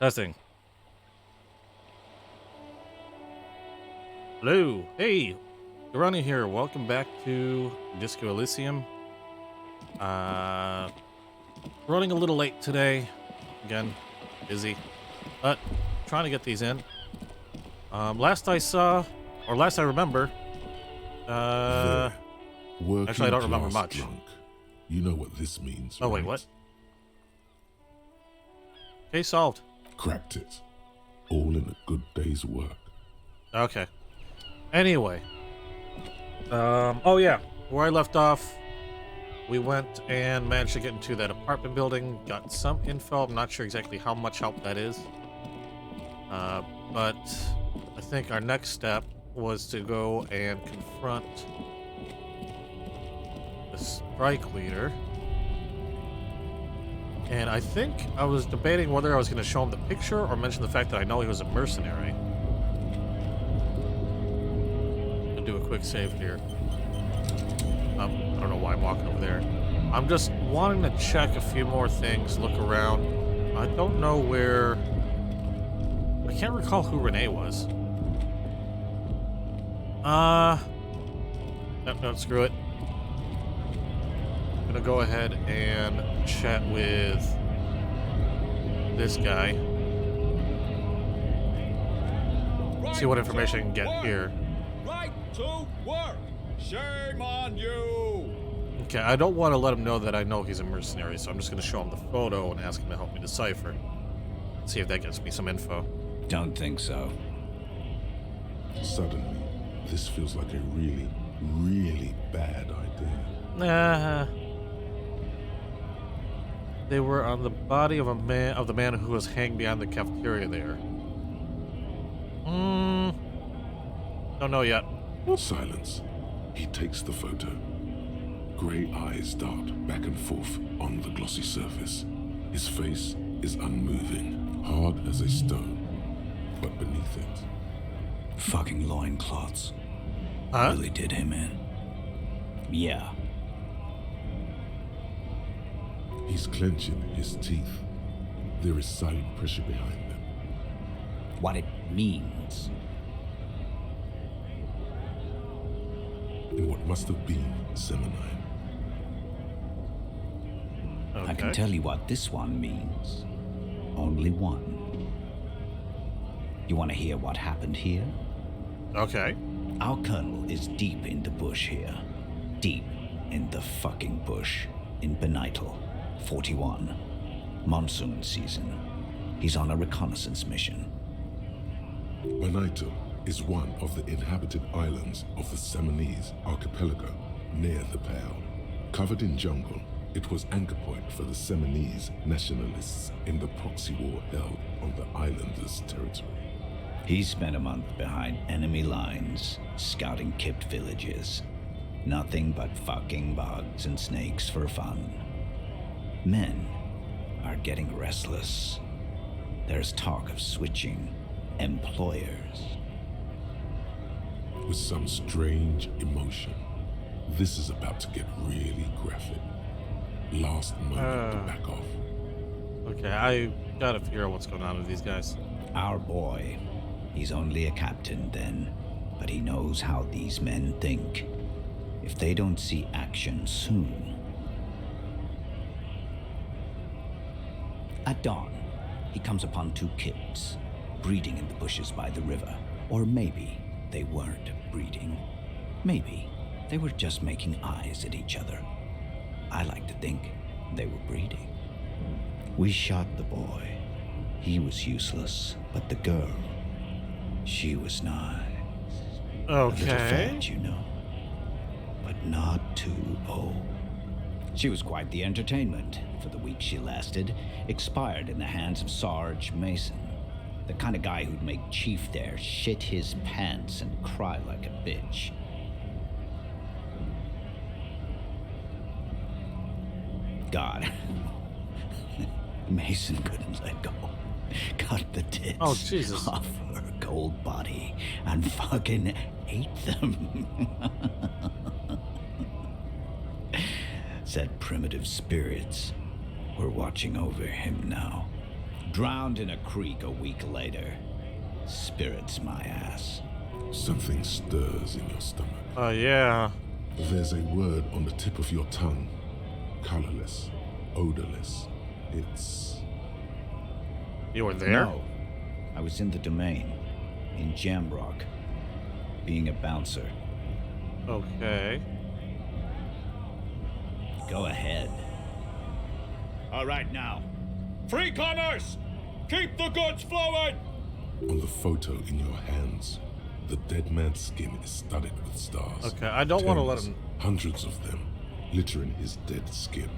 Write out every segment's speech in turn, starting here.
Testing. Hello. Hey, Ronnie here. Welcome back to Disco Elysium. Uh, Running a little late today. Again, busy, but trying to get these in. Last I remember, There. Working actually I don't remember class much. drunk. You know what this means, Oh right? wait, what? Case solved. Cracked it. All in a good day's work. Okay. Anyway, oh yeah, where I left off, we went and managed to get into that apartment building, got some info. I'm not sure exactly how much help that is. But I think our next step was to go and confront the strike leader. And I think I was debating whether I was going to show him the picture or mention the fact that I know he was a mercenary. I'll do a quick save here. I don't know why I'm walking over there. I'm just wanting to check a few more things, look around. I don't know where... I can't recall who Renee was. No, screw it. I'm gonna go ahead and chat with this guy. See what information I can get here. Right to work. Shame on you. Okay, I don't want to let him know that I know he's a mercenary, so I'm just going to show him the photo and ask him to help me decipher. See if that gets me some info. Don't think so. Suddenly, this feels like a really, really bad idea. They were on the body of the man who was hanged behind the cafeteria there. Don't know yet. Silence. He takes the photo. Grey eyes dart back and forth on the glossy surface. His face is unmoving, hard as a stone. But beneath it, Fucking loincloths. Huh? Really did him in. Yeah. he's clenching his teeth. There is silent pressure behind them. What it means. In what must have been Seminine. Okay. I can tell you what this one means. Only one. You want to hear what happened here? Okay. Our colonel is deep in the bush here. Deep in the fucking bush. In Benital, 41. Monsoon season. He's on a reconnaissance mission. Benital is one of the inhabited islands of the Seminese archipelago near the Pale. Covered in jungle, it was anchor point for the Seminese nationalists in the proxy war held on the islanders' territory. He spent a month behind enemy lines, scouting kipped villages. Nothing but fucking bugs and snakes for fun. Men are getting restless. There's talk of switching employers. With some strange emotion, this is about to get really graphic. Last moment to back off. Okay, I gotta figure out what's going on with these guys. Our boy, he's only a captain then, but he knows how these men think. If they don't see action soon. At dawn, he comes upon two kids, breeding in the bushes by the river. Or maybe they weren't breeding. Maybe they were just making eyes at each other. I like to think they were breeding. We shot the boy. He was useless, but the girl, she was nice. A little Okay. fat, you know, but not too old. She was quite the entertainment for the week she lasted, expired in the hands of Sarge Mason, the kind of guy who'd make Chief there shit his pants and cry like a bitch. God, Mason couldn't let go. Cut the tits Oh, Jesus. off her cold body and fucking ate them. Said primitive spirits were watching over him now, Drowned in a creek a week later. Spirits my ass. Something stirs in your stomach. Yeah. There's a word on the tip of your tongue. Colorless, odorless. It's... You were there? No. I was in the domain. In Jamrock. Being a bouncer. Okay. Go ahead. All right, now. Free commerce! Keep the goods flowing! on the photo in your hands. The dead man's skin is studded with stars. Okay, I don't want to let Tens, him... Hundreds of them, littering his dead skin.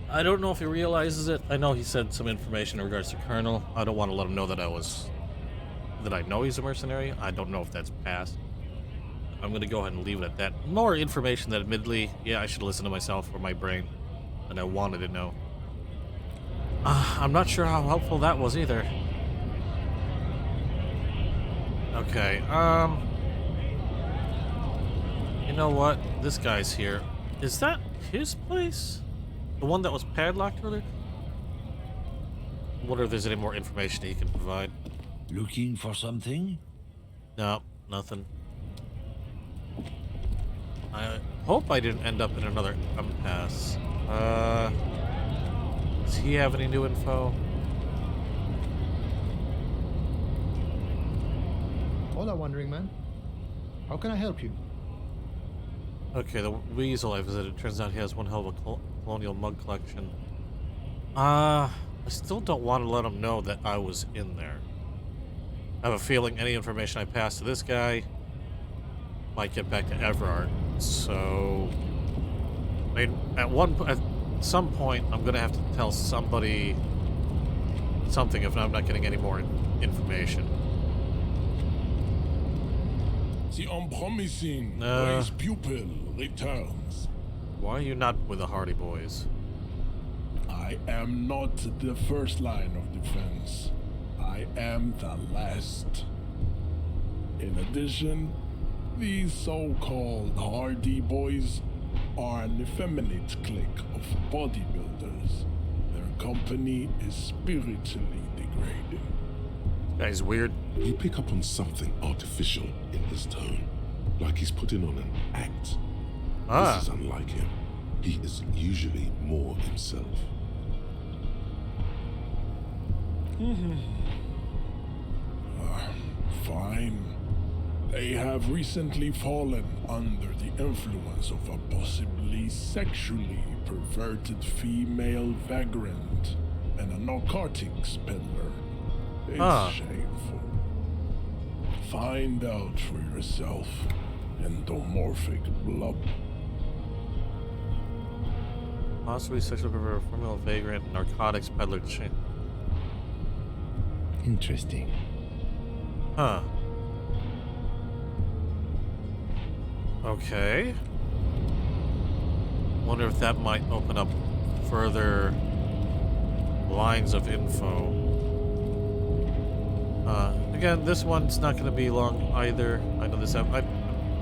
I don't know if he realizes it. I know he said some information in regards to Colonel. I don't want to let him know that I know he's a mercenary. I don't know if that's passed. I'm going to go ahead and leave it at that. More information that admittedly, yeah, I should listen to myself or my brain than I wanted to know. I'm not sure how helpful that was either. Okay, you know what? This guy's here. Is that his place? The one that was padlocked earlier? Wonder if there's any more information he can provide. Looking for something? No, nothing. I hope I didn't end up in another impasse. Does he have any new info? Hola, Wandering Man. How can I help you? Okay, the weasel I visited. Turns out he has one hell of a colonial mug collection. I still don't want to let him know that I was in there. I have a feeling any information I pass to this guy might get back to Everard. So, I mean, at some point, I'm gonna have to tell somebody something if I'm not getting any more information. The unpromising race pupil returns. Why are you not with the Hardy Boys? I am not the first line of defense. I am the last. In addition, these so-called Hardy Boys are an effeminate clique of bodybuilders. Their company is spiritually degrading. Guy's weird. You pick up on something artificial in his tone, like he's putting on an act. This is unlike him. He is usually more himself. Fine. They have recently fallen under the influence of a possibly sexually perverted female vagrant and a narcotics peddler. It's shameful. Find out for yourself, endomorphic blub. Possibly sexual pervert, female vagrant, narcotics peddler. Interesting. Huh. Okay. Wonder if that might open up further lines of info. Again, this one's not going to be long either. I know this. I'm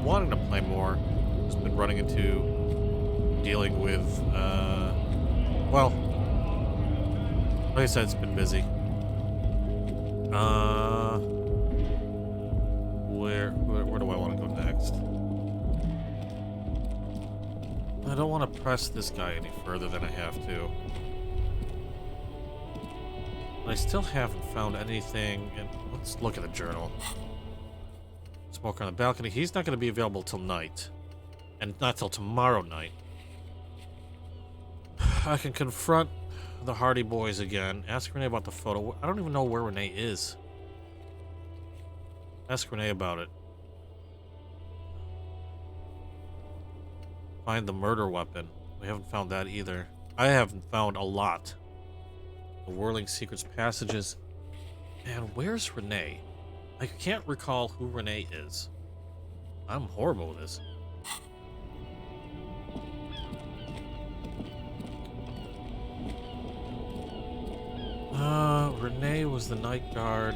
wanting to play more. Just been running into dealing with. Well, like I said, it's been busy. Where do I want to go next? I don't want to press this guy any further than I have to. I still haven't found anything. And let's look at the journal. Smoker on the balcony. He's not going to be available till night, and not till tomorrow night. I can confront the Hardy Boys again. Ask Renee about the photo. I don't even know where Renee is. Ask Renee about it. Find the murder weapon. We haven't found that either. I haven't found a lot. The Whirling Secrets passages. And where's Renee? I can't recall who Renee is. I'm horrible with this. Renee was the night guard.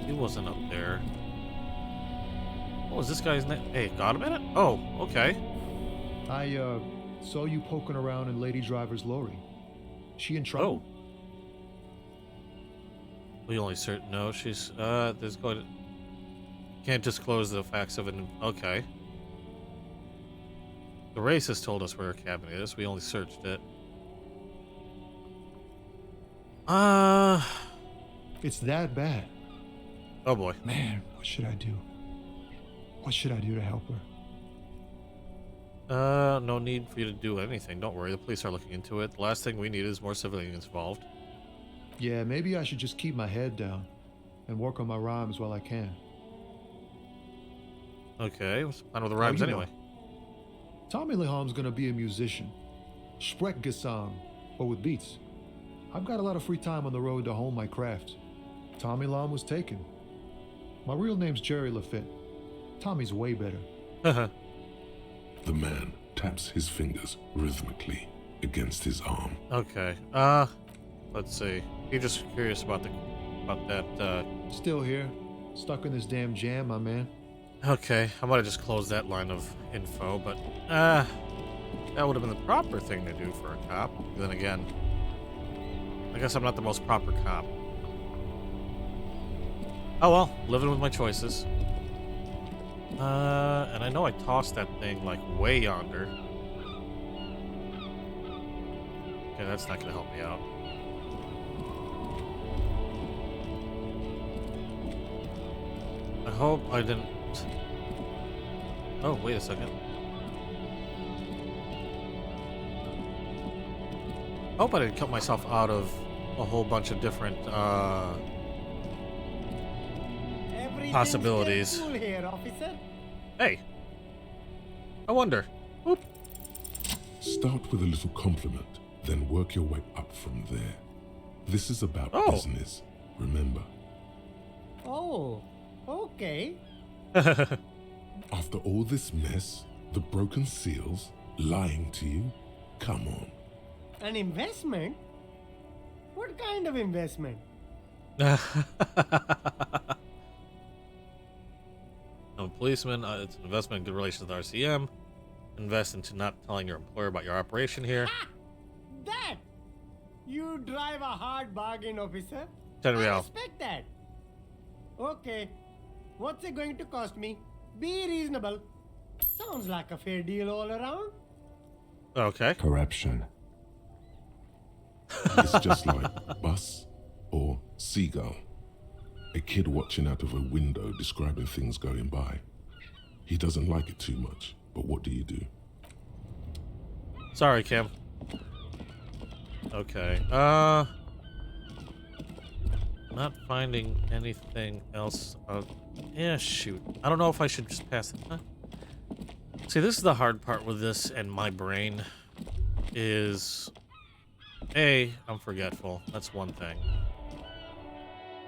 He wasn't up there. What was this guy's name? Hey, got a minute? Oh, okay. I saw you poking around in Lady Driver's lorry. She in trouble? We only search. No, she's. There's going to. Can't disclose the facts of it. Okay. The racist told us where her cabin is. We only searched it. It's that bad. Oh boy. Man, what should I do? What should I do to help her? No need for you to do anything. Don't worry. The police are looking into it. The last thing we need is more civilians involved. Yeah, maybe I should just keep my head down and work on my rhymes while I can. Okay. What's the plan with the rhymes anyway? Tommy Leham's gonna be a musician. Sprechgesang, but with beats. I've got a lot of free time on the road to hone my craft. Tommy Lam was taken. My real name's Jerry Lafitte. Tommy's way better. The man taps his fingers rhythmically against his arm. Okay. Let's see. You're just curious about that. Still here, stuck in this damn jam, my man. Okay, I might have just closed that line of info, but that would have been the proper thing to do for a cop. Then again, I guess I'm not the most proper cop. Oh well, living with my choices. And I know I tossed that thing like way yonder. Okay, that's not gonna help me out. I hope I didn't. Oh, wait a second. I hope I didn't cut myself out of a whole bunch of different possibilities. Cool here, officer. Hey, I wonder. Oop. Start with a little compliment, then work your way up from there. This is about Oh. business, remember. Oh, okay. After all this mess, the broken seals, lying to you, come on. An investment? What kind of investment? I'm a policeman. It's an investment in good relations with RCM. Invest into not telling your employer about your operation here. Ah! That! You drive a hard bargain, officer. 10 I real. respect that. Okay. What's it going to cost me? Be reasonable. Sounds like a fair deal all around. Okay. Corruption. It's just like bus or seagull. A kid watching out of a window describing things going by. He doesn't like it too much, but what do you do? Sorry, Kim. Okay. Not finding anything else. Yeah, shoot. I don't know if I should just pass it. Huh? See, this is the hard part with this and my brain is A, I'm forgetful. That's one thing.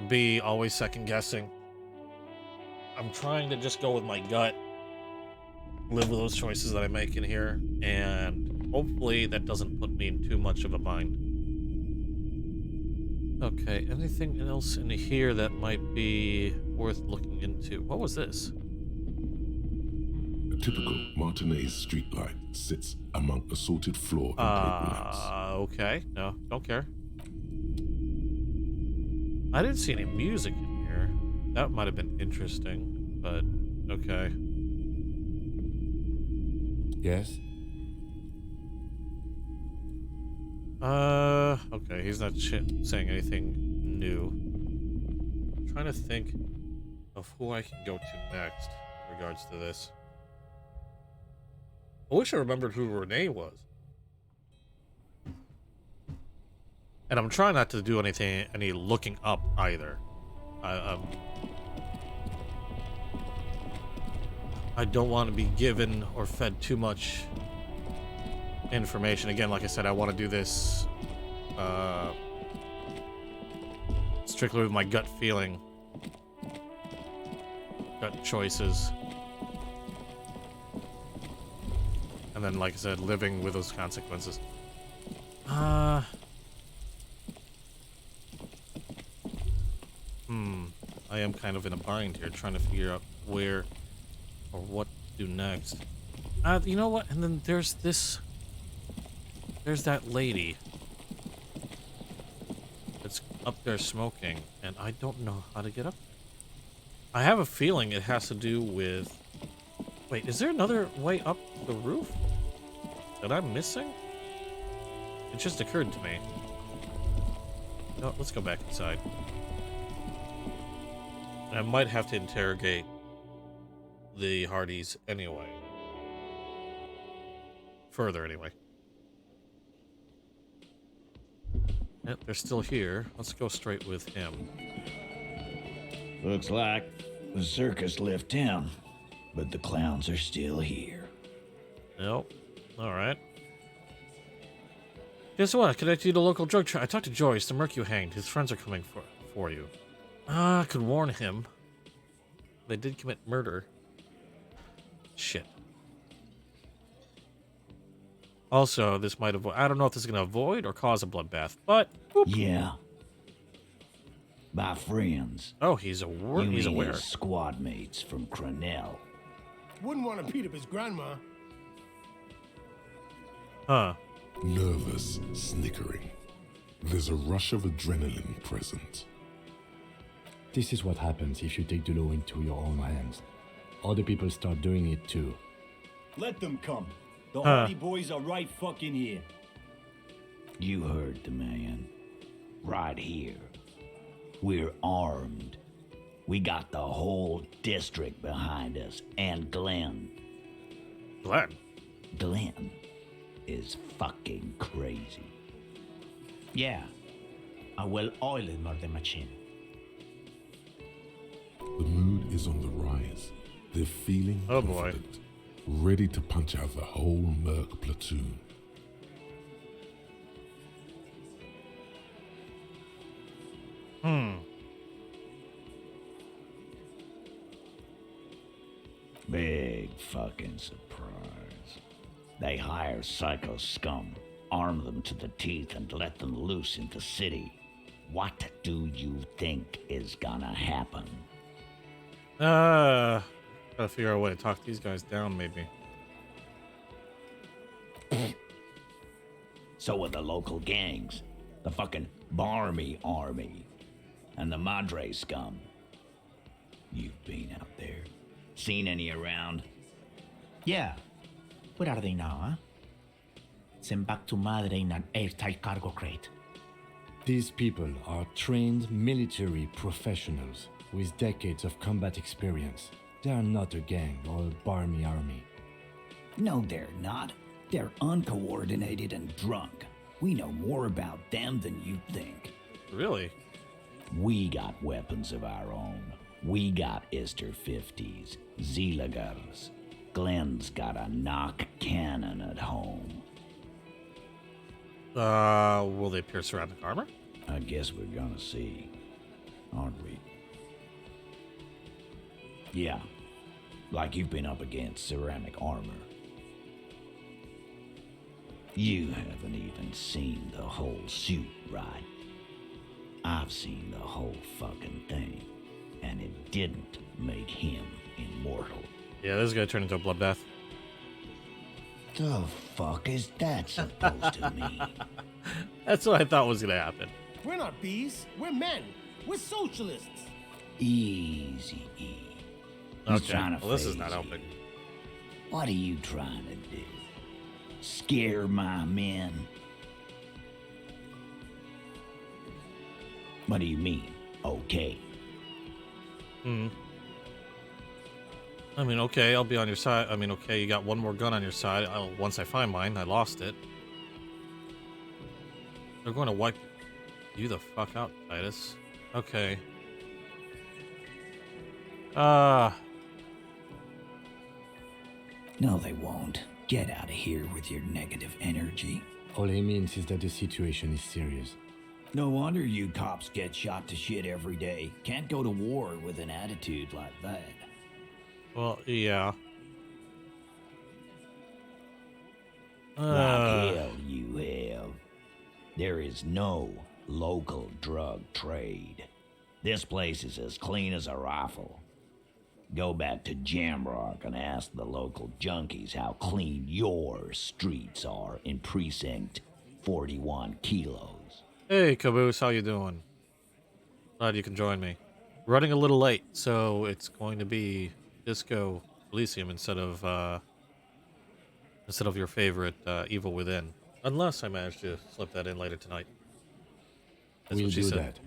B, always second guessing. I'm trying to just go with my gut, live with those choices that I make in here, and hopefully that doesn't put me in too much of a bind. Okay, anything else in here that might be worth looking into? What was this? A typical Martinez streetlight sits among assorted floor and paper lamps. Okay. No, don't care. I didn't see any music in here. That might have been interesting, but okay. Yes? Okay, he's not saying anything new. I'm trying to think of who I can go to next in regards to this. I wish I remembered who Renee was. And I'm trying not to do any looking up either. I don't want to be given or fed too much information. Again, like I said, I want to do this strictly with my gut feeling, gut choices, and then, like I said, living with those consequences. I am kind of in a bind here, trying to figure out where or what to do next. You know what? And then there's that lady that's up there smoking, and I don't know how to get up. I have a feeling it has to do with... Wait, is there another way up the roof that I'm missing? It just occurred to me. No, let's go back inside. I might have to interrogate the Hardys anyway. Further, anyway. Yep, they're still here. Let's go straight with him. Looks like the circus left town, but the clowns are still here. Nope. Alright. Guess what? I connected you to local drug I talked to Joyce, the merc you hanged. His friends are coming for you. I could warn him. They did commit murder. Shit. Also, this might avoid... I don't know if this is going to avoid or cause a bloodbath, but... Whoop. Yeah. My friends. Oh, he's aware. He's aware. His squad mates from Cronell. Wouldn't want to beat up his grandma. Huh. Nervous, snickering. There's a rush of adrenaline present. This is what happens if you take the law into your own hands. Other people start doing it too. Let them come. The Hardy boys are right fucking here. You heard the man. Right here. We're armed. We got the whole district behind us. And Glenn. Glenn is fucking crazy. Yeah. I will oil the murder machine. The mood is on the rise. They're feeling Oh boy. confident, ready to punch out the whole merc platoon. Big fucking surprise. They hire psycho scum, arm them to the teeth, and let them loose in the city. What do you think is gonna happen? Gotta figure out a way to talk these guys down, maybe. So are the local gangs, the fucking Barmy Army, and the Madre scum. You've been out there. Seen any around? Yeah. Where are they now, huh? Sent back to Madre in an airtight cargo crate. These people are trained military professionals with decades of combat experience. They are not a gang or a barmy army. No, they're not. They're uncoordinated and drunk. We know more about them than you think. Really? We got weapons of our own. We got Ister 50s, Zeelagers. Glenn's got a knock cannon at home. Will they pierce ceramic armor? I guess we're gonna see, aren't we? Yeah, like you've been up against ceramic armor. You haven't even seen the whole suit, right? I've seen the whole fucking thing, and it didn't make him immortal. Yeah, this is gonna turn into a bloodbath. The fuck is that supposed to mean? That's what I thought was gonna happen. We're not bees. We're men. We're socialists. Easy, E. Okay, well, this is not helping. What are you trying to do? Scare my men? What do you mean, okay? I mean, okay, I'll be on your side. I mean, okay, you got one more gun on your side. Once I find mine, I lost it. They're going to wipe you the fuck out, Titus. Okay. No, they won't. Get out of here with your negative energy. All he means is that the situation is serious. No wonder you cops get shot to shit every day. Can't go to war with an attitude like that. Well, yeah. Like hell you have. There is no local drug trade. This place is as clean as a rifle. Go back to Jamrock and ask the local junkies how clean your streets are in Precinct 41 Kilos. Hey, Caboose, how you doing? Glad you can join me. Running a little late, so it's going to be Disco Elysium instead of your favorite Evil Within. Unless I manage to slip that in later tonight. That's We'll what she do said. that.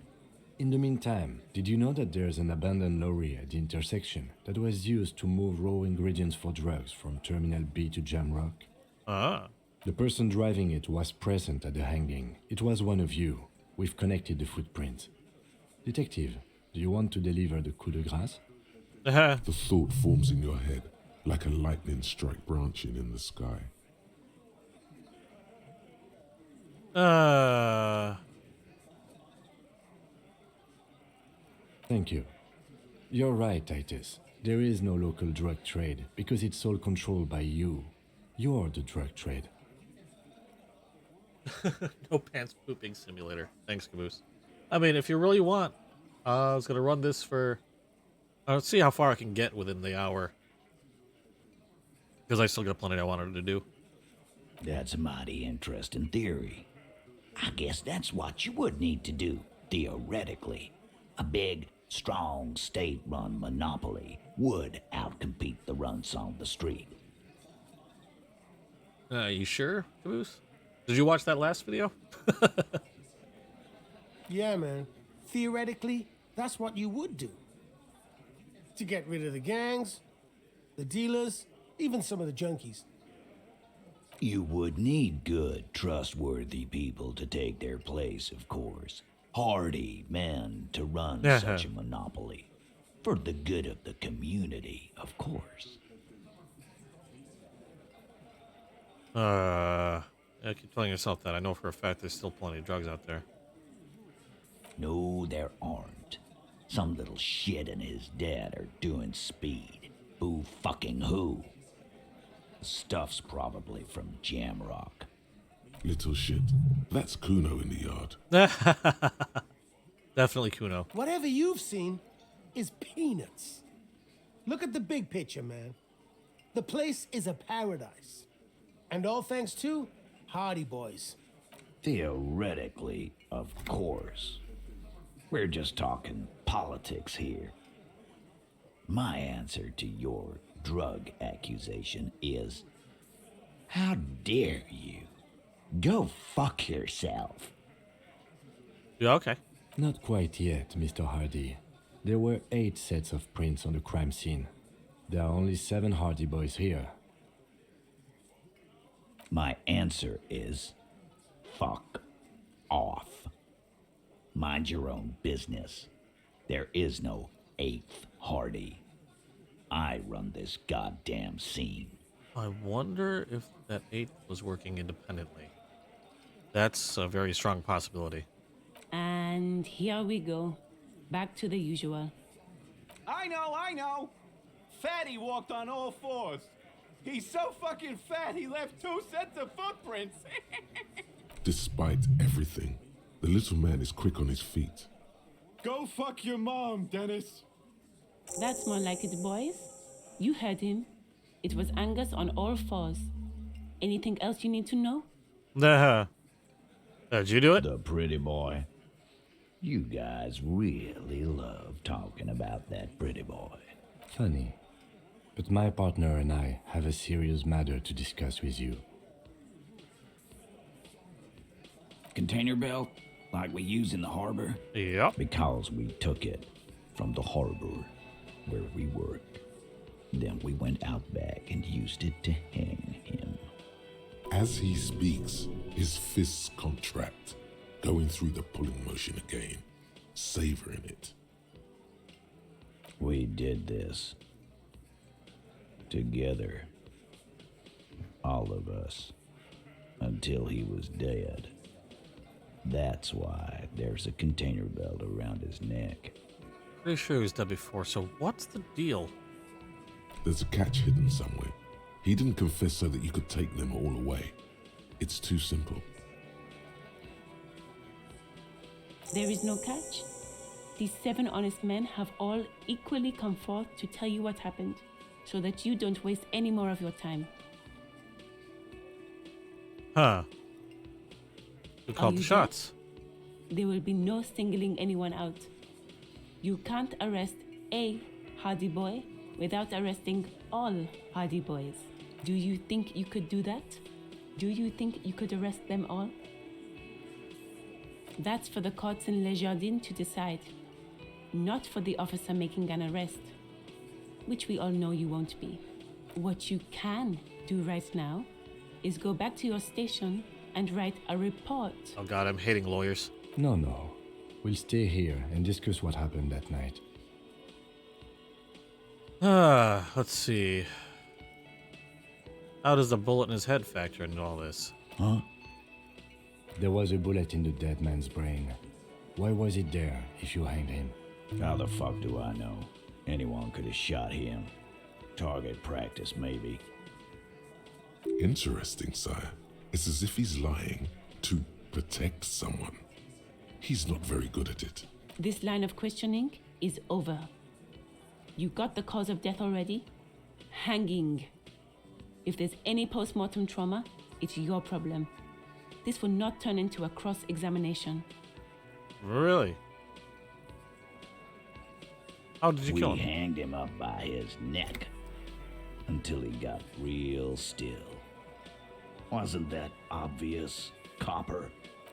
In the meantime, did you know that there's an abandoned lorry at the intersection that was used to move raw ingredients for drugs from Terminal B to Jamrock? Ah. The person driving it was present at the hanging. It was one of you. We've connected the footprint. Detective, do you want to deliver the coup de grâce? The thought forms in your head like a lightning strike branching in the sky. Thank you. You're right, Titus. There is no local drug trade because it's all controlled by you. You're the drug trade. No pants pooping simulator. Thanks, Caboose. I mean, if you really want, I was gonna run this for. Let's see how far I can get within the hour. Because I still got plenty I wanted to do. That's a mighty interesting theory. I guess that's what you would need to do, theoretically. A big, strong, state-run monopoly would outcompete the runts on the street. You sure, Caboose? Did you watch that last video? Yeah, man. Theoretically, that's what you would do. To get rid of the gangs, the dealers, even some of the junkies. You would need good, trustworthy people to take their place, of course. Hardy men to run such a monopoly. For the good of the community, of course. I keep telling yourself that. I know for a fact there's still plenty of drugs out there. No, there aren't. Some little shit and his dad are doing speed. Who fucking who? The stuff's probably from Jamrock. Little shit. That's Kuno in the yard. Definitely Kuno. Whatever you've seen is peanuts. Look at the big picture, man. The place is a paradise. And all thanks to Hardy Boys. Theoretically, of course. We're just talking politics here. My answer to your drug accusation is, how dare you? Go fuck yourself. Yeah, okay. Not quite yet, Mr. Hardy. There were 8 sets of prints on the crime scene. There are only 7 Hardy Boys here. My answer is, fuck off. Mind your own business. There is no 8th Hardy. I run this goddamn scene. I wonder if that 8th was working independently. That's a very strong possibility. And here we go. Back to the usual. I know. Fatty walked on all 4s. He's so fucking fat he left 2 sets of footprints. Despite everything, the little man is quick on his feet. Go fuck your mom, Dennis. That's more like it, boys. You heard him. It was Angus on all 4s. Anything else you need to know? Did you do it? The pretty boy. You guys really love talking about that pretty boy. Funny. But my partner and I have a serious matter to discuss with you. Container belt, like we use in the harbor? Yep. Because we took it from the harbor where we worked. Then we went out back and used it to hang him. As he speaks, his fists contract, going through the pulling motion again, savoring it. We did this. Together. All of us. Until he was dead. That's why there's a container belt around his neck. Pretty sure he was dead before, so what's the deal? There's a catch hidden somewhere. He didn't confess so that you could take them all away. It's too simple. There is no catch. These 7 honest men have all equally come forth to tell you what happened, so that you don't waste any more of your time. Huh. Who called you the shots? There will be no singling anyone out. You can't arrest a Hardy Boy without arresting all Hardy Boys. Do you think you could do that? Do you think you could arrest them all? That's for the courts in Les Jardins to decide, not for the officer making an arrest, which we all know you won't be. What you can do right now is go back to your station and write a report. Oh god, I'm hating lawyers. No. We'll stay here and discuss what happened that night. Let's see. How does the bullet in his head factor into all this? Huh? There was a bullet in the dead man's brain. Why was it there if you hanged him? How the fuck do I know? Anyone could have shot him. Target practice, maybe. Interesting, sire. It's as if he's lying to protect someone. He's not very good at it. This line of questioning is over. You got the cause of death already? Hanging. If there's any post-mortem trauma, it's your problem. This will not turn into a cross-examination. Really? How did you kill We him? hanged him up by his neck until he got real still. Wasn't that obvious, Copper?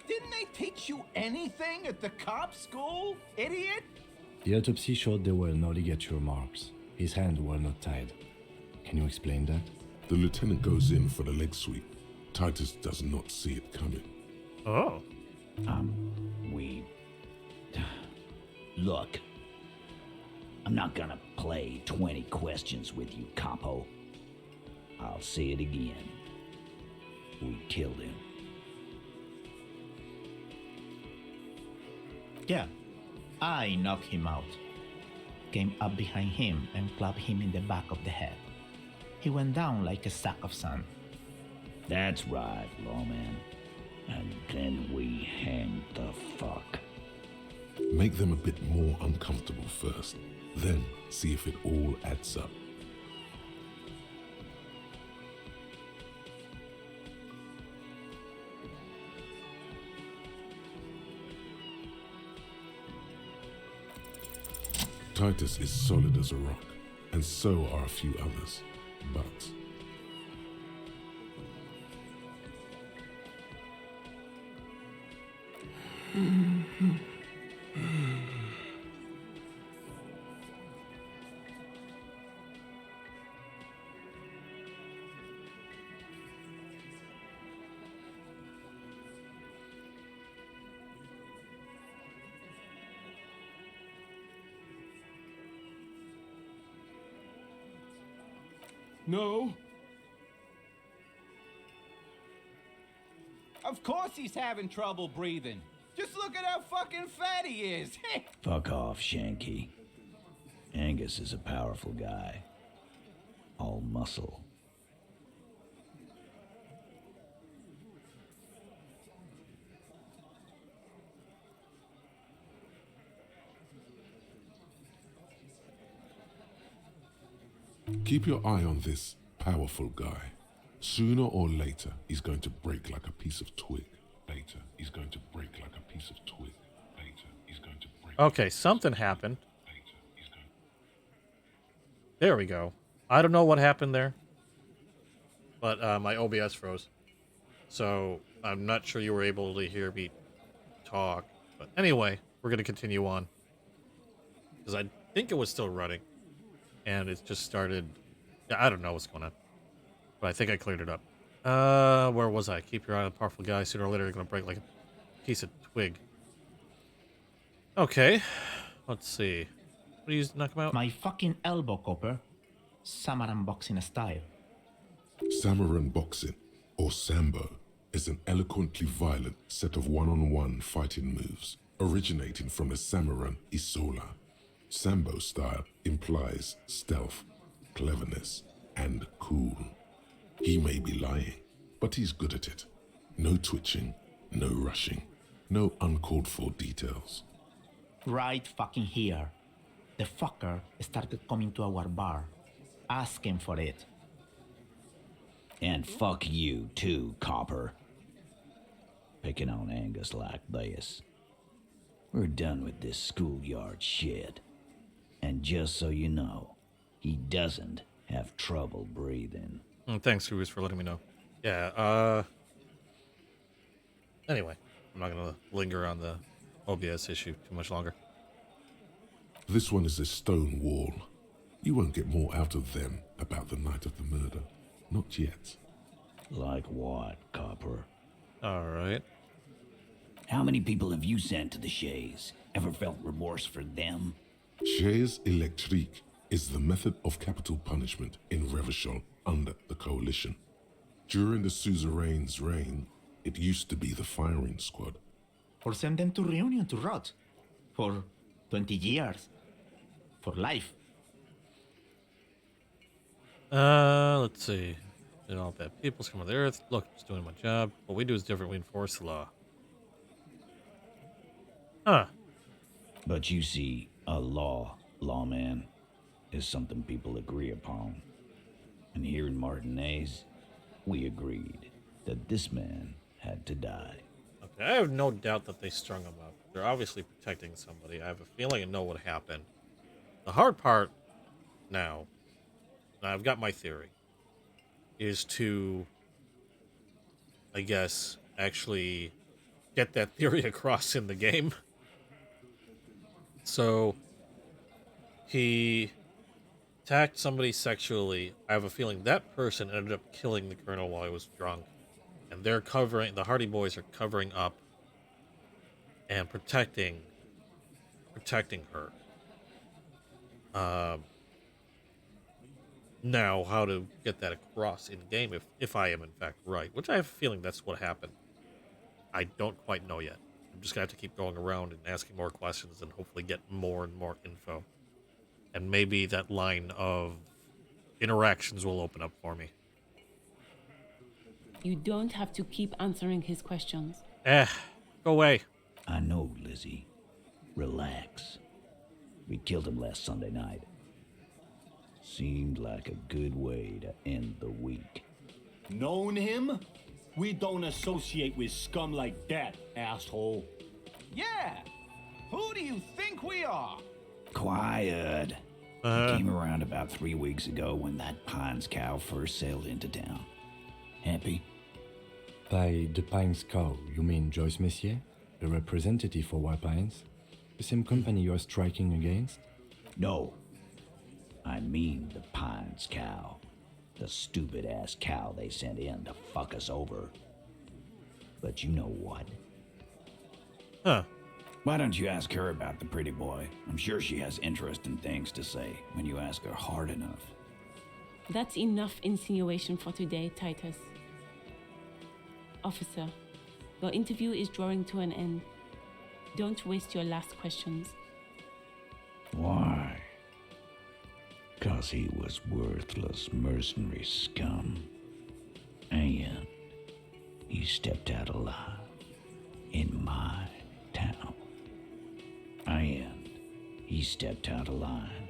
Didn't they teach you anything at the cop school, idiot? The autopsy showed there were no ligature marks. His hands were not tied. Can you explain that? The lieutenant goes in for the leg sweep. Titus does not see it coming. Oh. We... Look. I'm not gonna play 20 questions with you, Capo. I'll say it again. We killed him. Yeah, I knocked him out. Came up behind him and clubbed him in the back of the head. He went down like a sack of sand. That's right, lawman. And then we hanged the fuck. Make them a bit more uncomfortable first. Then see if it all adds up. Titus is solid as a rock, and so are a few others. But No. Of course he's having trouble breathing. Just look at how fucking fat he is. Fuck off, Shanky. Angus is a powerful guy. All muscle. keep your eye on this powerful guy. Sooner or later, he's going to break like a piece of twig. Later, he's going to break like a piece of twig. Later, he's going to break. Okay, something happened. There we go. I don't know what happened there, but my OBS froze. So I'm not sure you were able to hear me talk. But anyway, we're going to continue on. Because I think it was still running. And it just started... I don't know what's going on. But I think I cleared it up. Where was I? Keep your eye on the powerful guy. Sooner or later, you're going to break like a piece of twig. Okay. Let's see. What do you knock him out? My fucking elbow, Copper. Samaran boxing style. Samaran boxing, or Sambo, is an eloquently violent set of one-on-one fighting moves, originating from the Samaran Isola. Sambo style implies stealth, cleverness, and cool. He may be lying, but he's good at it. No twitching, no rushing, no uncalled for details. Right fucking here. The fucker started coming to our bar, asking for it. And fuck you too, Copper. Picking on Angus like this. We're done with this schoolyard shit. And just so you know, he doesn't have trouble breathing. Thanks, Cruz, for letting me know. Anyway, I'm not gonna linger on the OBS issue too much longer. This one is a stone wall. You won't get more out of them about the night of the murder. Not yet. Like what, Copper? Alright. How many people have you sent to the Shays? Ever felt remorse for them? Chaise électrique is the method of capital punishment in Revachol under the Coalition. During the suzerain's reign, it used to be the firing squad. Or send them to Reunion to rot. For 20 years. For life. Let's see. You know, bad people scum of the earth. Look, just doing my job. What we do is different. We enforce the law. Huh. But you see, a lawman, is something people agree upon. And here in Martinez, we agreed that this man had to die. Okay, I have no doubt that they strung him up. They're obviously protecting somebody. I have a feeling I know what happened. The hard part now, and I've got my theory, is to, I guess, actually get that theory across in the game. So, he attacked somebody sexually. I have a feeling that person ended up killing the colonel while he was drunk. And they're covering, the Hardy Boys are covering up and protecting her. Now, how to get that across in game, if I am in fact right, which I have a feeling that's what happened. I don't quite know yet. I'm just gonna have to keep going around and asking more questions and hopefully get more and more info. And maybe that line of interactions will open up for me. You don't have to keep answering his questions. Go away. I know, Lizzie. Relax. We killed him last Sunday night. Seemed like a good way to end the week. Known him? We don't associate with scum like that, asshole. Yeah! Who do you think we are? Quiet. He came around about 3 weeks ago when that Pines cow first sailed into town. Happy? By the Pines cow, you mean Joyce Messier, the representative for White Pines? The same company you are striking against? No. I mean the Pines cow. The stupid-ass cow they sent in to fuck us over. But you know what? Huh. Why don't you ask her about the pretty boy? I'm sure she has interesting things to say when you ask her hard enough. That's enough insinuation for today, Titus. Officer, your interview is drawing to an end. Don't waste your last questions. Why? 'Cause he was worthless mercenary scum. And he stepped out alive in my town. And he stepped out of line.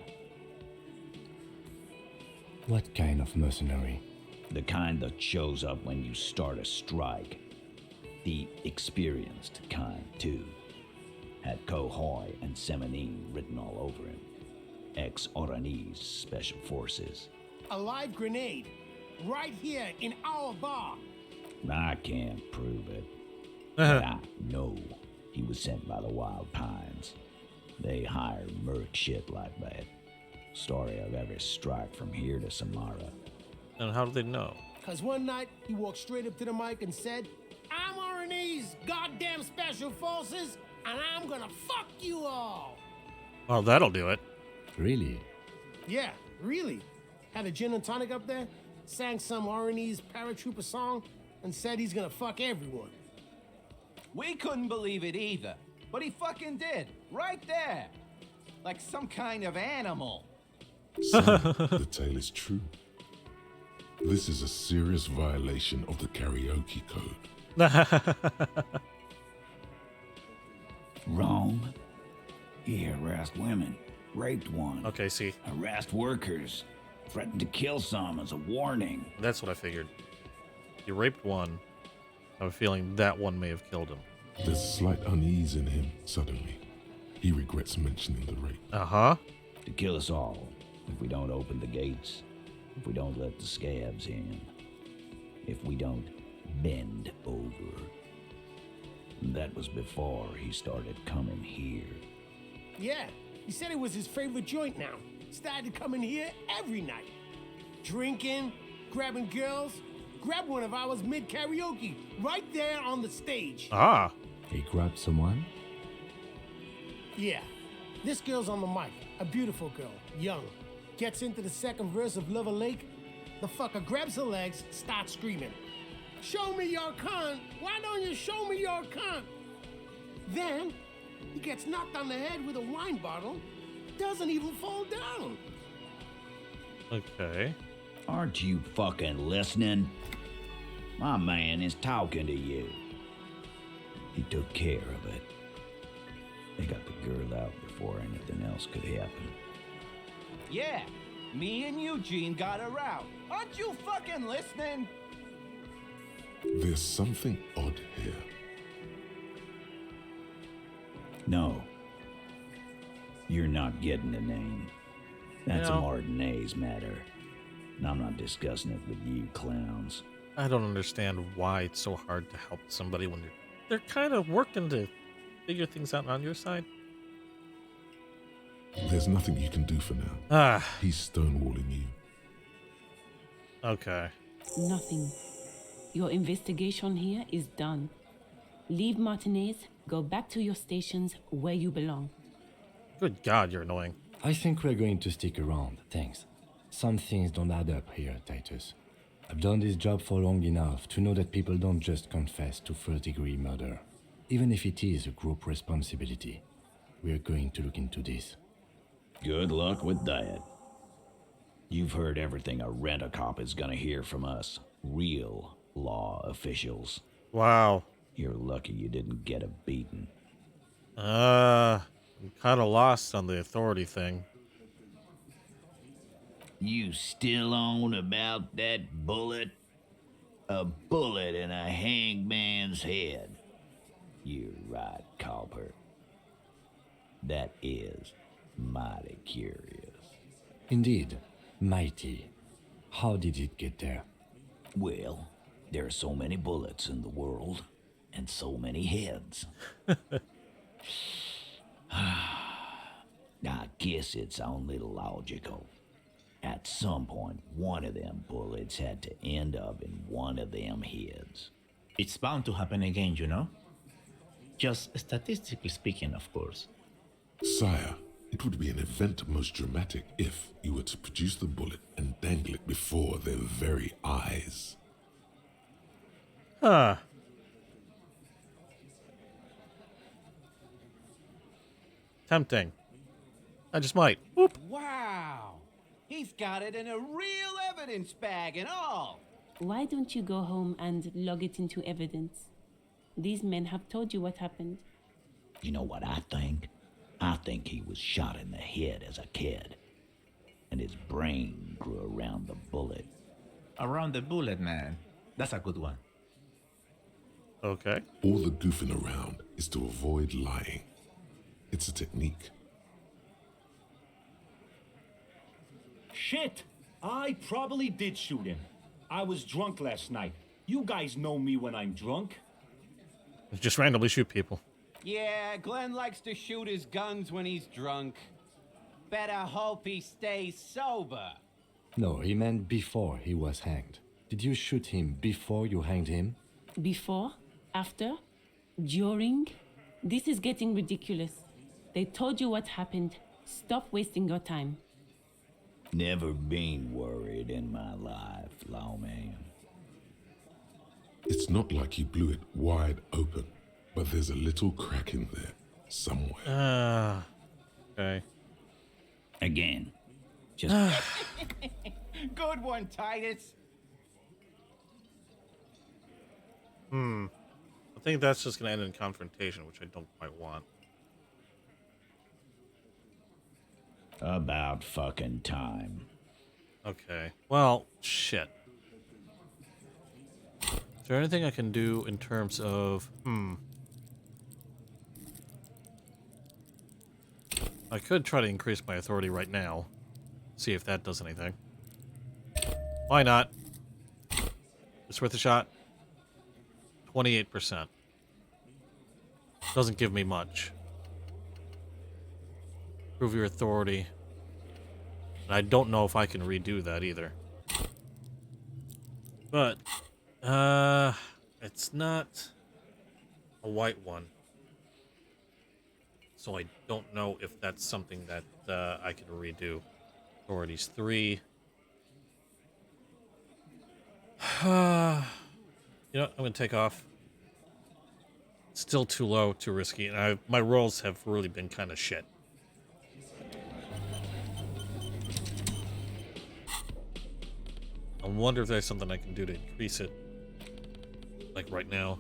What kind of mercenary? The kind that shows up when you start a strike. The experienced kind, too. Had Cohoy and Semenine written all over him. Ex-Oranese Special Forces. A live grenade, right here in our bar. I can't prove it. But I know he was sent by the Wild Pines. They hire merc shit like that. Story of every strike from here to Samara. And how do they know? 'Cause one night, he walked straight up to the mic and said, I'm Oranese goddamn Special Forces, and I'm gonna fuck you all. Well, that'll do it. Really? Yeah, really. Had a gin and tonic up there, sang some Oranese paratrooper song, and said he's gonna fuck everyone. We couldn't believe it either. But he fucking did. Right there. Like some kind of animal. Son, the tale is true. This is a serious violation of the karaoke code. Wrong. He harassed women, raped one, Okay, see, harassed workers, threatened to kill some as a warning. that's what I figured. He raped one. I have a feeling that one may have killed him. There's slight unease in him suddenly. He regrets mentioning the rape. Uh-huh. To kill us all if we don't open the gates, if we don't let the scabs in, if we don't bend over. That was before he started coming here. Yeah, he said it was his favorite joint now. Started coming here every night. Drinking, grabbing girls. Grab one of ours mid-karaoke, right there on the stage. Ah. He grabbed someone? Yeah, this girl's on the mic. A beautiful girl, young. Gets into the second verse of Lover Lake. The fucker grabs her legs, starts screaming. Show me your cunt! Why don't you show me your cunt? Then, he gets knocked on the head with a wine bottle. Doesn't even fall down. Okay. Aren't you fucking listening? My man is talking to you. He took care of it. They got the girl out before anything else could happen. Yeah, me and Eugene got her out. Aren't you fucking listening? There's something odd here. No. You're not getting the name. That's a No. Martinez matter. And I'm not discussing it with you clowns. I don't understand why it's so hard to help somebody when they're kind of working to figure things out on your side. There's nothing you can do for now. Ah. He's stonewalling you. Okay. Nothing. Your investigation here is done. Leave Martinez, go back to your stations where you belong. Good God, you're annoying. I think we're going to stick around, thanks. Some things don't add up here, Titus. I've done this job for long enough to know that people don't just confess to first-degree murder. Even if it is a group responsibility, we're going to look into this. Good luck with that. You've heard everything a rent-a-cop is gonna hear from us. Real law officials. Wow. You're lucky you didn't get a beating. I'm kind of lost on the authority thing. You still on about that bullet? A bullet in a hangman's head. You're right, Copper. That is mighty curious. Indeed, mighty. How did it get there? Well, there are so many bullets in the world, and so many heads. I guess it's only logical. At some point, one of them bullets had to end up in one of them heads. It's bound to happen again, you know? Just statistically speaking, of course. Sire, it would be an event most dramatic if you were to produce the bullet and dangle it before their very eyes. Huh. Tempting. I just might. Whoop. Wow. He's got it in a real evidence bag and all. Why don't you go home and log it into evidence? These men have told you what happened. You know what I think? I think he was shot in the head as a kid, and his brain grew around the bullet. Around the bullet, man. That's a good one. Okay. All the goofing around is to avoid lying. It's a technique. Shit! I probably did shoot him. I was drunk last night. You guys know me when I'm drunk. Just randomly shoot people. Yeah, Glenn likes to shoot his guns when he's drunk. Better hope he stays sober. No, he meant before he was hanged. Did you shoot him before you hanged him? Before? After? During? This is getting ridiculous. They told you what happened. Stop wasting your time. Never been worried in my life, lawman. It's not like you blew it wide open, but there's a little crack in there somewhere. Okay. Again, just Good one, Titus. I think that's just going to end in confrontation, which I don't quite want. about fucking time. Okay. Well, shit. Is there anything I can do in terms of... I could try to increase my authority right now. See if that does anything. Why not? It's worth a shot. 28%. Doesn't give me much. Prove your authority. And I don't know if I can redo that either. But, it's not a white one. So I don't know if that's something that I can redo. Authorities 3. You know what? I'm going to take off. Still too low, too risky. And my rolls have really been kind of shit. I wonder if there's something I can do to increase it. Like right now.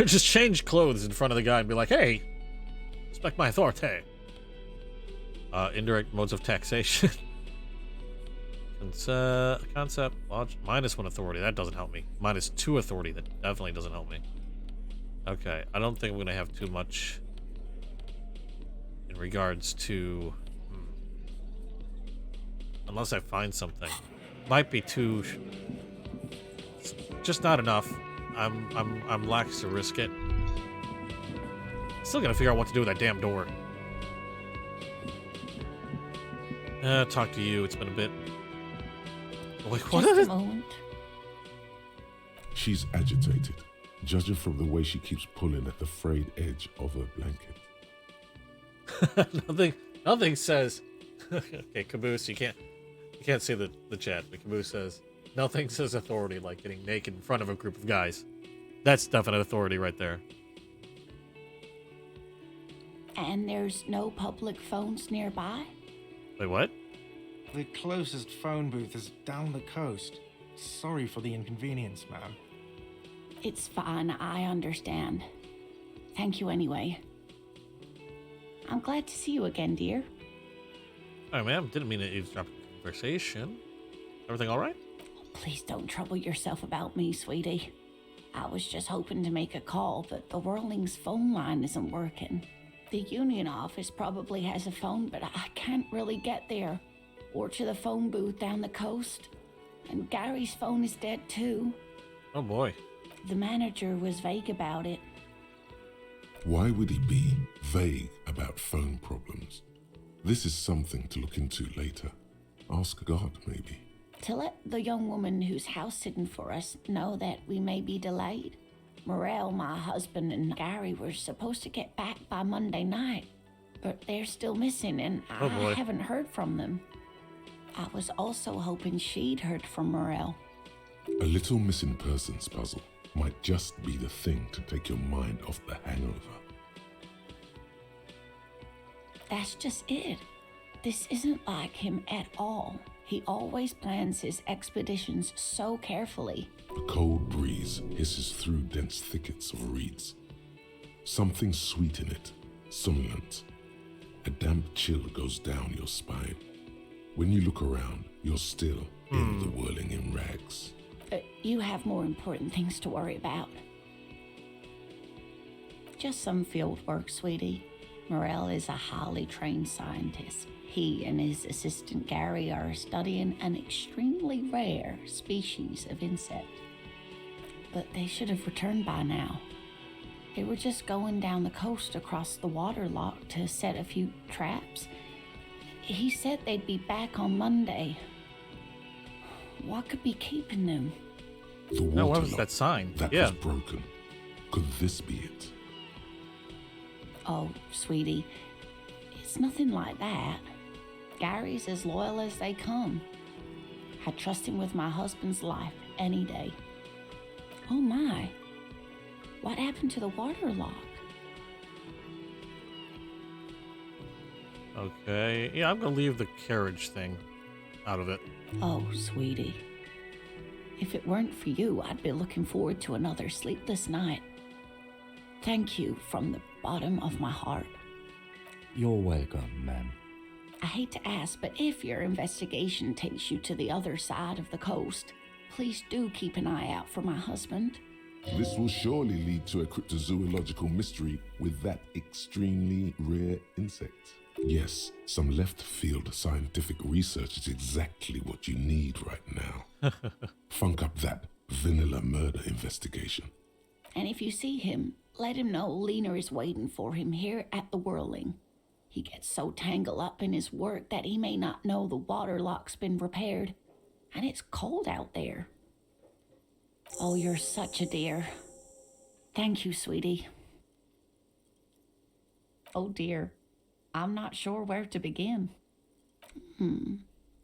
Just change clothes in front of the guy and be like, hey, respect my authority. Indirect modes of taxation. Concept, lodge, -1 authority. That doesn't help me. -2 authority. That definitely doesn't help me. Okay, I don't think I'm going to have too much in regards to... Unless I find something. Might be too... It's just not enough. I'm lax to risk it. Still gotta figure out what to do with that damn door. Talk to you. It's been a bit. Like, what? Just a moment. She's agitated, judging from the way she keeps pulling at the frayed edge of her blanket. Nothing says. Okay, Caboose, you can't see the chat, but Caboose says nothing says authority like getting naked in front of a group of guys. That's definite authority right there. And there's no public phones nearby? Wait, what? The closest phone booth is down the coast. Sorry for the inconvenience, ma'am. It's fine, I understand. Thank you anyway. I'm glad to see you again, dear. Hi, ma'am. Didn't mean to eavesdrop the conversation. Everything all right? Please don't trouble yourself about me, sweetie. I was just hoping to make a call, but the Whirling's phone line isn't working. The union office probably has a phone, but I can't really get there. Or to the phone booth down the coast. And Gary's phone is dead too. Oh boy. The manager was vague about it. Why would he be vague about phone problems? This is something to look into later. Ask God, maybe. To let the young woman who's house sitting for us know that we may be delayed. Morel, my husband, and Gary were supposed to get back by Monday night, but they're still missing, and I haven't heard from them. I was also hoping she'd heard from Morel. A little missing persons puzzle might just be the thing to take your mind off the hangover. That's just it. This isn't like him at all. He always plans his expeditions so carefully. A cold breeze hisses through dense thickets of reeds. Something sweet in it, somnolent. A damp chill goes down your spine. When you look around, you're still in the whirling in rags. You have more important things to worry about. Just some field work, sweetie. Morel is a highly trained scientist. He and his assistant Gary are studying an extremely rare species of insect. But they should have returned by now. They were just going down the coast across the water lock to set a few traps. He said they'd be back on Monday. What could be keeping them? The water what was lock that sign? that was broken. Could this be it? Oh, sweetie, it's nothing like that. Gary's as loyal as they come. I trust him with my husband's life any day. Oh my, what happened to the water lock? Okay, yeah, I'm gonna leave the carriage thing out of it. Oh, sweetie. If it weren't for you, I'd be looking forward to another sleepless night. Thank you from the bottom of my heart. You're welcome, ma'am. I hate to ask, but if your investigation takes you to the other side of the coast, please do keep an eye out for my husband. This will surely lead to a cryptozoological mystery with that extremely rare insect. Yes, some left-field scientific research is exactly what you need right now. Funk up that vanilla murder investigation. And if you see him, let him know Lena is waiting for him here at the Whirling. He gets so tangled up in his work that he may not know the water lock's been repaired, and it's cold out there. Oh, you're such a dear. Thank you, sweetie. Oh dear, I'm not sure where to begin.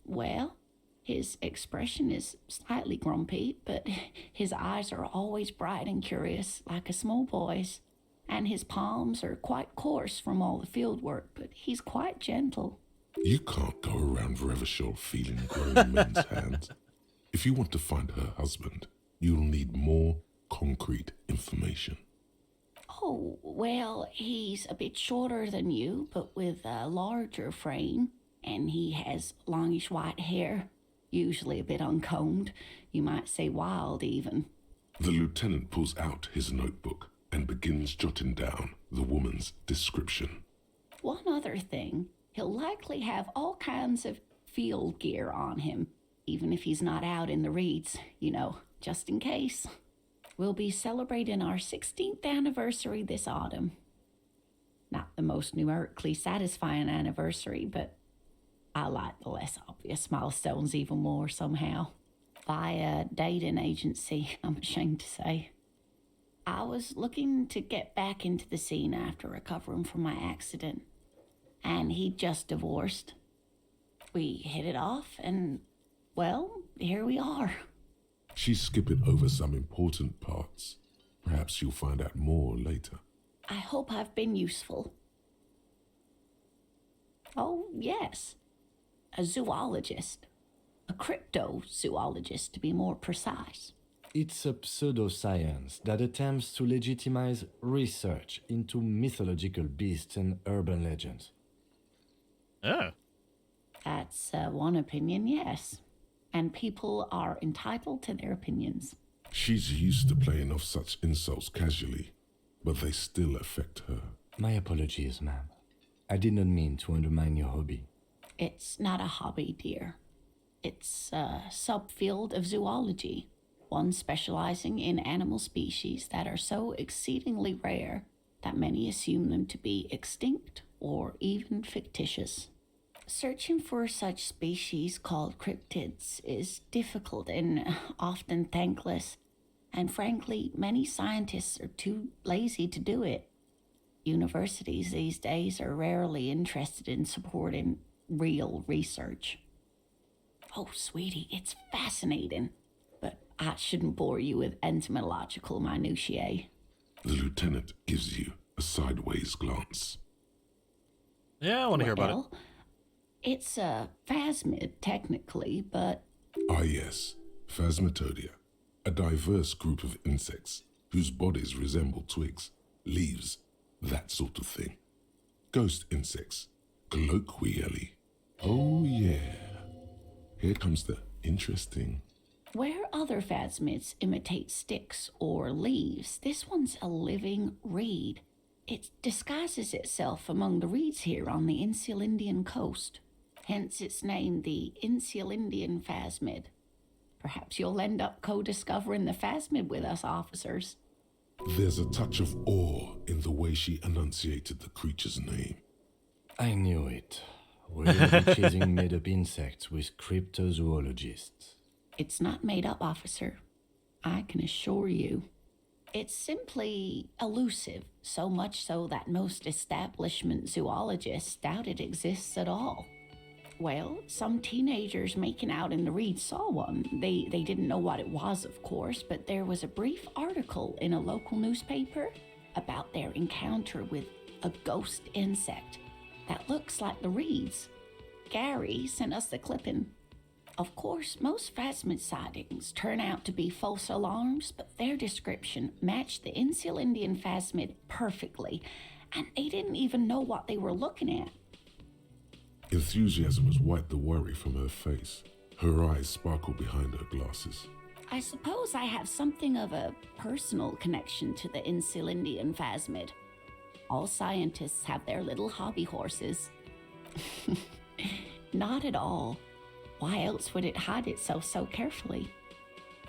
Well, his expression is slightly grumpy, but his eyes are always bright and curious, like a small boy's. And his palms are quite coarse from all the field work, but he's quite gentle. You can't go around Revachol feeling grown men's hands. If you want to find her husband, you'll need more concrete information. Oh, well, he's a bit shorter than you, but with a larger frame, and he has longish white hair, usually a bit uncombed. You might say wild, even. The lieutenant pulls out his notebook and begins jotting down the woman's description. One other thing, he'll likely have all kinds of field gear on him, even if he's not out in the reeds, just in case. We'll be celebrating our 16th anniversary this autumn. Not the most numerically satisfying anniversary, but I like the less obvious milestones even more somehow. Via dating agency, I'm ashamed to say. I was looking to get back into the scene after recovering from my accident, and he'd just divorced. We hit it off, and, well, here we are. She's skipping over some important parts. Perhaps you'll find out more later. I hope I've been useful. Oh, yes. A zoologist. A cryptozoologist, to be more precise. It's a pseudoscience that attempts to legitimize research into mythological beasts and urban legends. Oh. That's one opinion, yes. And people are entitled to their opinions. She's used to playing off such insults casually, but they still affect her. My apologies, ma'am. I did not mean to undermine your hobby. It's not a hobby, dear. It's a subfield of zoology, one specializing in animal species that are so exceedingly rare that many assume them to be extinct or even fictitious. Searching for such species called cryptids is difficult and often thankless, and frankly, many scientists are too lazy to do it. Universities these days are rarely interested in supporting real research. Oh, sweetie, it's fascinating, but I shouldn't bore you with entomological minutiae. The lieutenant gives you a sideways glance. Yeah, I want to hear about it. It's a phasmid, technically, but... Ah, yes. Phasmatodia. A diverse group of insects whose bodies resemble twigs, leaves, that sort of thing. Ghost insects, colloquially. Oh, yeah. Here comes the interesting. Where other phasmids imitate sticks or leaves, this one's a living reed. It disguises itself among the reeds here on the Insular Indian coast. Hence its name, the Insular Indian phasmid. Perhaps you'll end up co-discovering the phasmid with us officers. There's a touch of awe in the way she enunciated the creature's name. I knew it. We'll be chasing made-up insects with cryptozoologists. It's not made up, officer. I can assure you. It's simply elusive, so much so that most establishment zoologists doubt it exists at all. Well, some teenagers making out in the reeds saw one. They didn't know what it was, of course, but there was a brief article in a local newspaper about their encounter with a ghost insect that looks like the reeds. Gary sent us the clipping. Of course, most phasmid sightings turn out to be false alarms, but their description matched the Insular Indian phasmid perfectly, and they didn't even know what they were looking at. Enthusiasm has wiped the worry from her face. Her eyes sparkle behind her glasses. I suppose I have something of a personal connection to the Insulindian phasmid. All scientists have their little hobby horses. Not at all. Why else would it hide itself so carefully?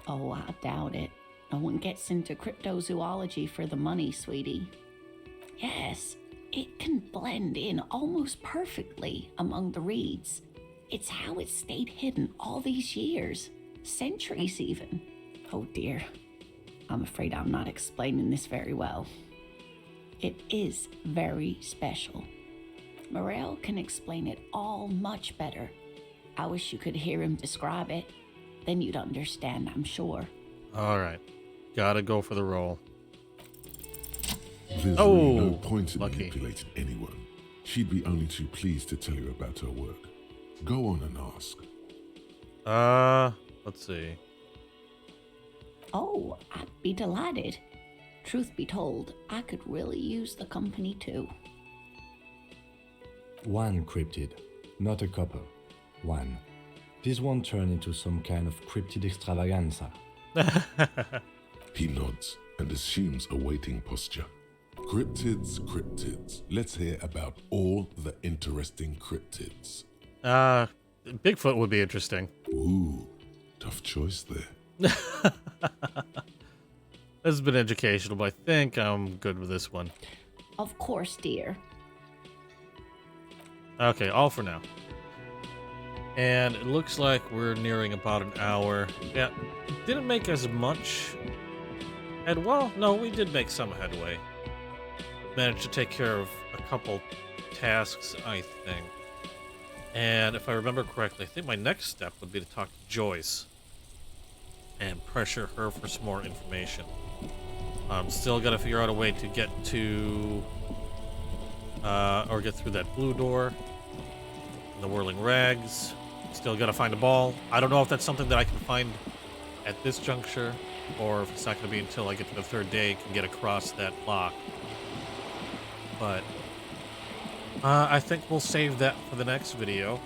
Oh, I doubt it. No one gets into cryptozoology for the money, sweetie. Yes, it can blend in almost perfectly among the reeds. It's how it stayed hidden all these years, centuries even. Oh dear, I'm afraid I'm not explaining this very well. It is very special. Morel can explain it all much better. I wish you could hear him describe it. Then you'd understand, I'm sure. All right. Gotta go for the roll. There's Oh, really no point in lucky. manipulating anyone. She'd be only too pleased to tell you about her work. Go on and ask. Let's see. Oh, I'd be delighted. Truth be told, I could really use the company too. One cryptid, not a couple. One. This won't turn into some kind of cryptid extravaganza. He nods and assumes a waiting posture. Cryptids, cryptids. Let's hear about all the interesting cryptids. Bigfoot would be interesting. Ooh, tough choice there. This has been educational, but I think I'm good with this one. Of course, dear. Okay, all for now. And it looks like we're nearing about an hour. Yeah, didn't make as much. And well, no, we did make some headway. Managed to take care of a couple tasks, I think. And if I remember correctly, I think my next step would be to talk to Joyce and pressure her for some more information. Still got to figure out a way to get to, or get through that blue door, the whirling rags. Still got to find a ball. I don't know if that's something that I can find at this juncture, or if it's not going to be until I get to the third day and can get across that block. But I think we'll save that for the next video.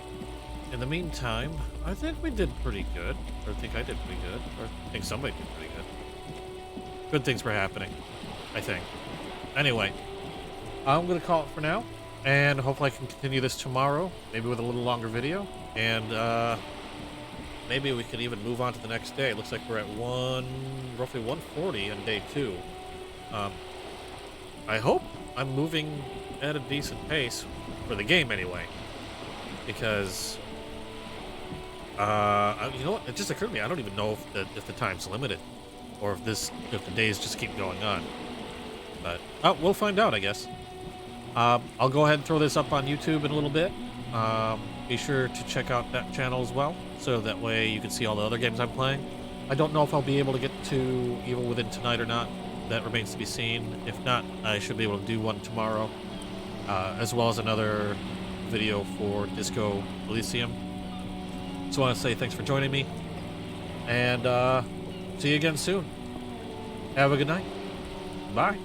In the meantime, I think we did pretty good. Or I think I did pretty good. Or I think somebody did pretty good. Good things were happening, I think. Anyway, I'm going to call it for now. And hopefully I can continue this tomorrow. Maybe with a little longer video. And maybe we could even move on to the next day. It looks like we're at roughly 140 on day 2. I hope I'm moving at a decent pace for the game anyway, because you know what? It just occurred to me. I don't even know if the time's limited, or if the days just keep going on. But we'll find out, I guess. I'll go ahead and throw this up on YouTube in a little bit. Be sure to check out that channel as well, so that way you can see all the other games I'm playing. I don't know if I'll be able to get to Evil Within tonight or not. That remains to be seen. If not, I should be able to do one tomorrow, as well as another video for Disco Elysium. So I want to say thanks for joining me, and see you again soon. Have a good night. Bye.